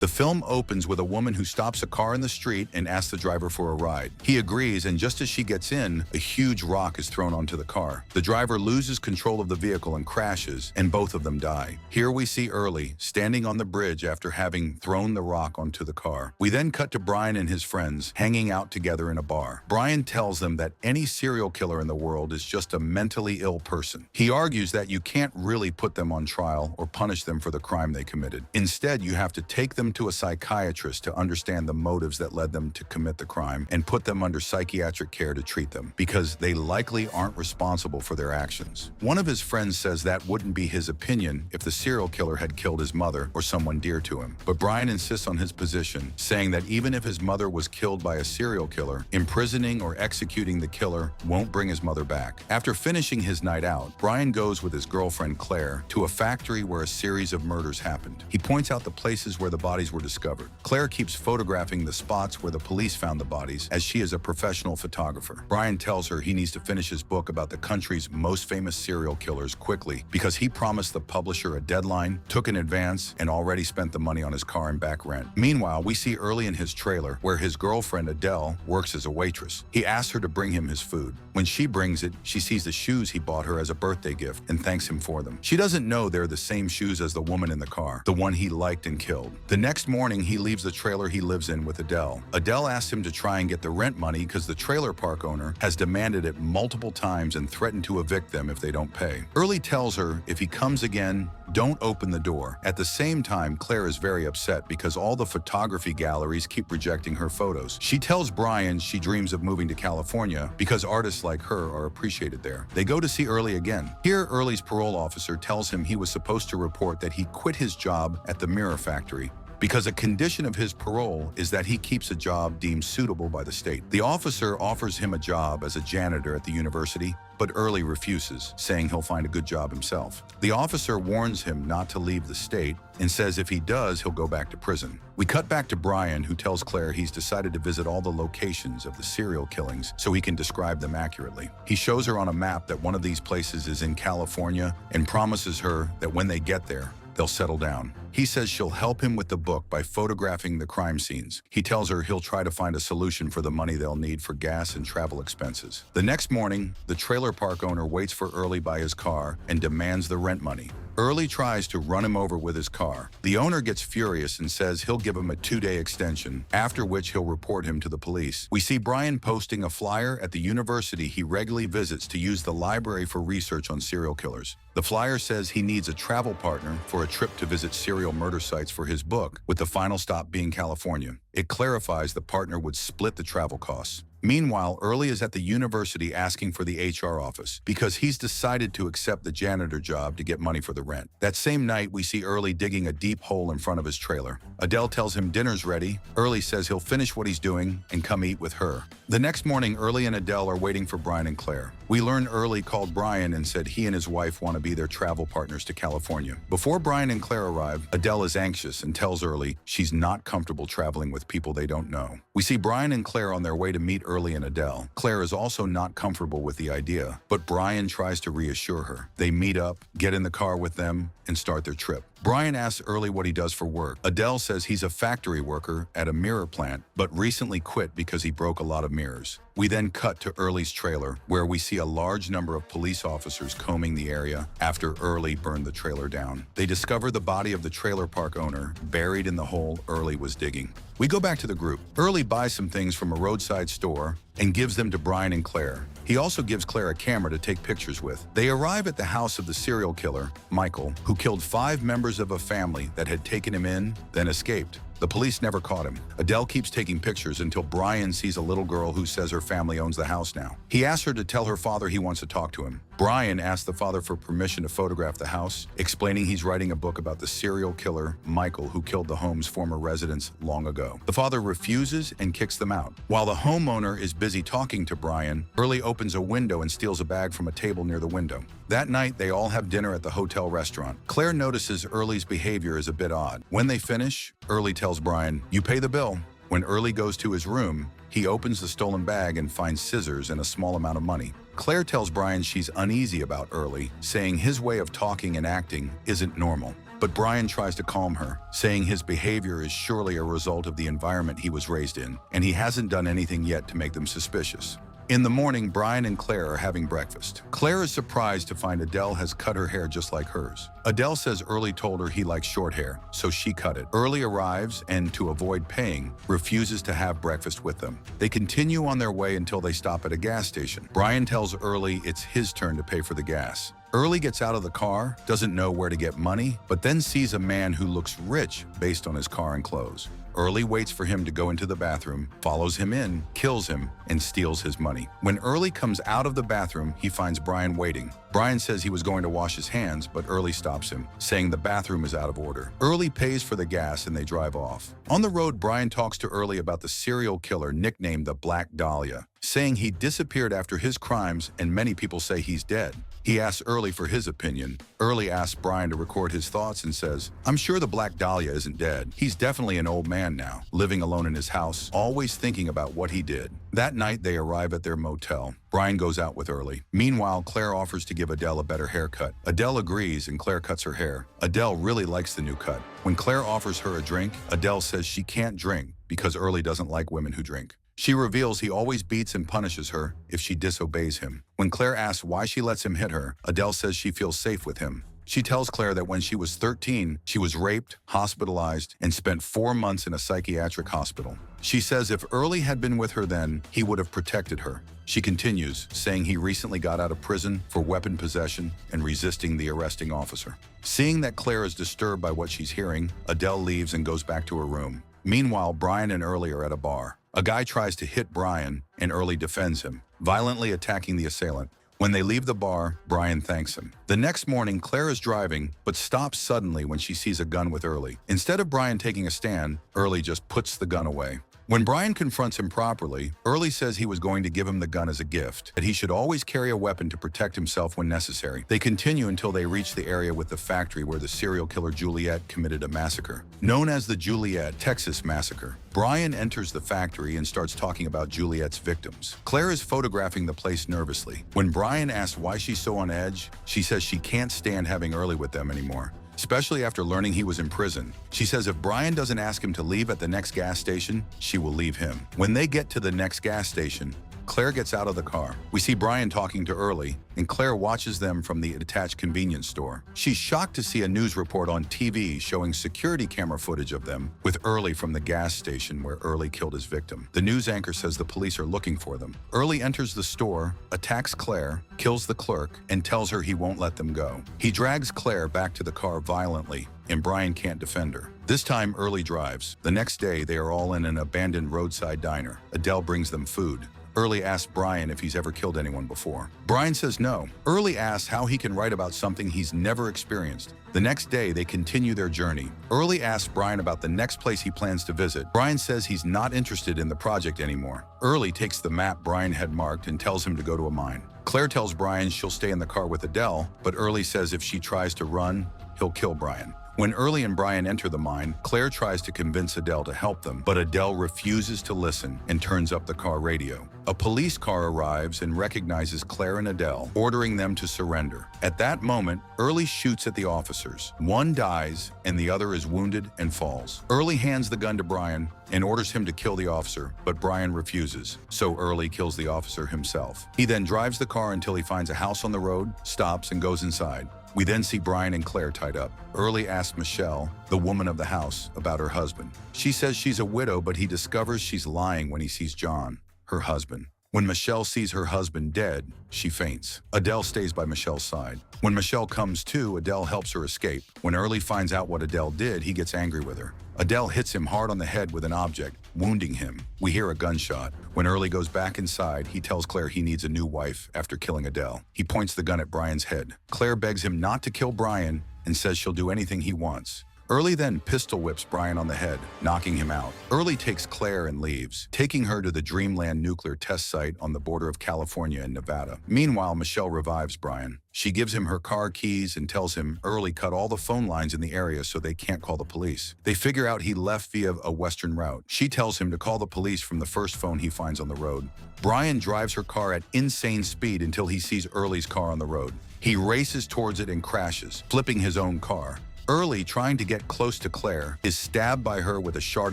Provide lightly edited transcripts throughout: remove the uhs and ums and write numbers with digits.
The film opens with a woman who stops a car in the street and asks the driver for a ride. He agrees, and just as she gets in, a huge rock is thrown onto the car. The driver loses control of the vehicle and crashes, and both of them die. Here we see Early standing on the bridge after having thrown the rock onto the car. We then cut to Brian and his friends hanging out together in a bar. Brian tells them that any serial killer in the world is just a mentally ill person. He argues that you can't really put them on trial or punish them for the crime they committed. Instead, you have to take them to a psychiatrist to understand the motives that led them to commit the crime and put them under psychiatric care to treat them, because they likely aren't responsible for their actions. One of his friends says that wouldn't be his opinion if the serial killer had killed his mother or someone dear to him. But Brian insists on his position, saying that even if his mother was killed by a serial killer, imprisoning or executing the killer won't bring his mother back. After finishing his night out, Brian goes with his girlfriend Claire to a factory where a series of murders happened. He points out the places where the bodies were discovered. Claire keeps photographing the spots where the police found the bodies, as she is a professional photographer. Brian tells her he needs to finish his book about the country's most famous serial killers quickly because he promised the publisher a deadline, took an advance, and already spent the money on his car and back rent. Meanwhile, we see Early in his trailer where his girlfriend Adele works as a waitress. He asks her to bring him his food. When she brings it, she sees the shoes he bought her as a birthday gift and thanks him for them. She doesn't know they're the same shoes as the woman in the car, the one he liked and killed. The next morning, he leaves the trailer he lives in with Adele. Adele asks him to try and get the rent money because the trailer park owner has demanded it multiple times and threatened to evict them if they don't pay. Early tells her if he comes again, don't open the door. At the same time, Claire is very upset because all the photography galleries keep rejecting her photos. She tells Brian she dreams of moving to California because artists like her are appreciated there. They go to see Early again. Here, Early's parole officer tells him he was supposed to report that he quit his job at the mirror factory because a condition of his parole is that he keeps a job deemed suitable by the state. The officer offers him a job as a janitor at the university, but Early refuses, saying he'll find a good job himself. The officer warns him not to leave the state and says if he does, he'll go back to prison. We cut back to Brian, who tells Claire he's decided to visit all the locations of the serial killings so he can describe them accurately. He shows her on a map that one of these places is in California and promises her that when they get there, they'll settle down. He says she'll help him with the book by photographing the crime scenes. He tells her he'll try to find a solution for the money they'll need for gas and travel expenses. The next morning, the trailer park owner waits for Early by his car and demands the rent money. Early tries to run him over with his car. The owner gets furious and says he'll give him a 2-day extension, after which he'll report him to the police. We see Brian posting a flyer at the university he regularly visits to use the library for research on serial killers. The flyer says he needs a travel partner for a trip to visit serial murder sites for his book, with the final stop being California. It clarifies the partner would split the travel costs. Meanwhile, Early is at the university asking for the HR office because he's decided to accept the janitor job to get money for the rent. That same night, we see Early digging a deep hole in front of his trailer. Adele tells him dinner's ready. Early says he'll finish what he's doing and come eat with her. The next morning, Early and Adele are waiting for Brian and Claire. We learn Early called Brian and said he and his wife want to be their travel partners to California. Before Brian and Claire arrive, Adele is anxious and tells Early she's not comfortable traveling with people they don't know. We see Brian and Claire on their way to meet Early and Adele. Claire is also not comfortable with the idea, but Brian tries to reassure her. They meet up, get in the car with them, and start their trip. Brian asks Early what he does for work. Adele says he's a factory worker at a mirror plant, but recently quit because he broke a lot of mirrors. We then cut to Early's trailer, where we see a large number of police officers combing the area after Early burned the trailer down. They discover the body of the trailer park owner buried in the hole Early was digging. We go back to the group. Early buys some things from a roadside store and gives them to Brian and Claire. He also gives Claire a camera to take pictures with. They arrive at the house of the serial killer, Michael, who killed 5 members of a family that had taken him in, then escaped. The police never caught him. Adele keeps taking pictures until Brian sees a little girl who says her family owns the house now. He asks her to tell her father he wants to talk to him. Brian asks the father for permission to photograph the house, explaining he's writing a book about the serial killer, Michael, who killed the home's former residents long ago. The father refuses and kicks them out. While the homeowner is busy talking to Brian, Early opens a window and steals a bag from a table near the window. That night, they all have dinner at the hotel restaurant. Claire notices Early's behavior is a bit odd. When they finish, Early tells Brian, "You pay the bill." When Early goes to his room, he opens the stolen bag and finds scissors and a small amount of money. Claire tells Brian she's uneasy about Early, saying his way of talking and acting isn't normal. but Brian tries to calm her, saying his behavior is surely a result of the environment he was raised in, and he hasn't done anything yet to make them suspicious. In the morning, Brian and Claire are having breakfast. Claire is surprised to find Adele has cut her hair just like hers. Adele says Early told her he likes short hair, so she cut it. Early arrives and, to avoid paying, refuses to have breakfast with them. They continue on their way until they stop at a gas station. Brian tells Early it's his turn to pay for the gas. Early gets out of the car, doesn't know where to get money, but then sees a man who looks rich based on his car and clothes. Early waits for him to go into the bathroom, follows him in, kills him, and steals his money. When Early comes out of the bathroom, he finds Brian waiting. Brian says he was going to wash his hands, but Early stops him, saying the bathroom is out of order. Early pays for the gas and they drive off. On the road, Brian talks to Early about the serial killer nicknamed the Black Dahlia, saying he disappeared after his crimes and many people say he's dead. He asks Early for his opinion. Early asks Brian to record his thoughts and says, "I'm sure the Black Dahlia isn't dead. He's definitely an old man now, living alone in his house, always thinking about what he did." That night, they arrive at their motel. Brian goes out with Early. Meanwhile, Claire offers to give Adele a better haircut. Adele agrees and Claire cuts her hair. Adele really likes the new cut. When Claire offers her a drink, Adele says she can't drink because Early doesn't like women who drink. She reveals he always beats and punishes her if she disobeys him. When Claire asks why she lets him hit her, Adele says she feels safe with him. She tells Claire that when she was 13, she was raped, hospitalized, and spent 4 months in a psychiatric hospital. She says if Early had been with her then, he would have protected her. She continues, saying he recently got out of prison for weapon possession and resisting the arresting officer. Seeing that Claire is disturbed by what she's hearing, Adele leaves and goes back to her room. Meanwhile, Brian and Early are at a bar. A guy tries to hit Brian, and Early defends him, violently attacking the assailant. When they leave the bar, Brian thanks him. The next morning, Claire is driving, but stops suddenly when she sees a gun with Early. Instead of Brian taking a stand, Early just puts the gun away. When Brian confronts him properly, Early says he was going to give him the gun as a gift, that he should always carry a weapon to protect himself when necessary. They continue until they reach the area with the factory where the serial killer Juliet committed a massacre, known as the Juliet, Texas Massacre. Brian enters the factory and starts talking about Juliet's victims. Claire is photographing the place nervously. When Brian asks why she's so on edge, she says she can't stand having Early with them anymore, especially after learning he was in prison. She says if Brian doesn't ask him to leave at the next gas station, she will leave him. When they get to the next gas station, Claire gets out of the car. We see Brian talking to Early, and Claire watches them from the attached convenience store. She's shocked to see a news report on TV showing security camera footage of them with Early from the gas station where Early killed his victim. The news anchor says the police are looking for them. Early enters the store, attacks Claire, kills the clerk, and tells her he won't let them go. He drags Claire back to the car violently, and Brian can't defend her. This time, Early drives. The next day, they are all in an abandoned roadside diner. Adele brings them food. Early asks Brian if he's ever killed anyone before. Brian says no. Early asks how he can write about something he's never experienced. The next day, they continue their journey. Early asks Brian about the next place he plans to visit. Brian says he's not interested in the project anymore. Early takes the map Brian had marked and tells him to go to a mine. Claire tells Brian she'll stay in the car with Adele, but Early says if she tries to run, he'll kill Brian. When Early and Brian enter the mine, Claire tries to convince Adele to help them, but Adele refuses to listen and turns up the car radio. A police car arrives and recognizes Claire and Adele, ordering them to surrender. At that moment, Early shoots at the officers. One dies, and the other is wounded and falls. Early hands the gun to Brian and orders him to kill the officer, but Brian refuses, so Early kills the officer himself. He then drives the car until he finds a house on the road, stops, and goes inside. We then see Brian and Claire tied up. Early asks Michelle, the woman of the house, about her husband. She says she's a widow, but he discovers she's lying when he sees John, her husband. When Michelle sees her husband dead, she faints. Adele stays by Michelle's side. When Michelle comes to, Adele helps her escape. When Early finds out what Adele did, he gets angry with her. Adele hits him hard on the head with an object, wounding him. We hear a gunshot. When Early goes back inside, he tells Claire he needs a new wife after killing Adele. He points the gun at Brian's head. Claire begs him not to kill Brian and says she'll do anything he wants. Early then pistol whips Brian on the head, knocking him out. Early takes Claire and leaves, taking her to the Dreamland nuclear test site on the border of California and Nevada. Meanwhile, Michelle revives Brian. She gives him her car keys and tells him Early cut all the phone lines in the area so they can't call the police. They figure out he left via a western route. She tells him to call the police from the first phone he finds on the road. Brian drives her car at insane speed until he sees Early's car on the road. He races towards it and crashes, flipping his own car. Early, trying to get close to Claire, is stabbed by her with a shard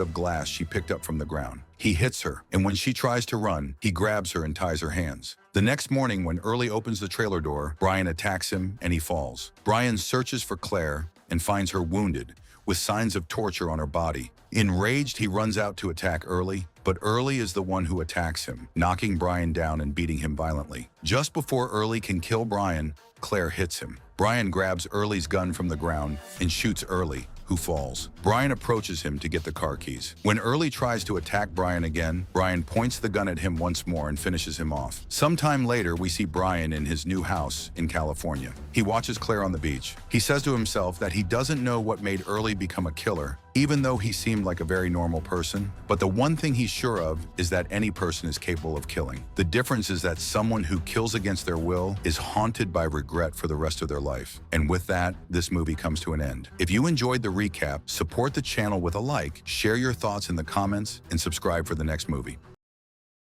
of glass she picked up from the ground. He hits her, and when she tries to run, he grabs her and ties her hands. The next morning, when Early opens the trailer door, Brian attacks him and he falls. Brian searches for Claire and finds her wounded, with signs of torture on her body. Enraged, he runs out to attack Early, but Early is the one who attacks him, knocking Brian down and beating him violently. Just before Early can kill Brian, Claire hits him. Brian grabs Early's gun from the ground and shoots Early, who falls. Brian approaches him to get the car keys. When Early tries to attack Brian again, Brian points the gun at him once more and finishes him off. Sometime later, we see Brian in his new house in California. He watches Claire on the beach. He says to himself that he doesn't know what made Early become a killer, even though he seemed like a very normal person. But the one thing he's sure of is that any person is capable of killing. The difference is that someone who kills against their will is haunted by regret for the rest of their life. And with that, this movie comes to an end. If you enjoyed the recap, support the channel with a like, share your thoughts in the comments, and subscribe for the next movie.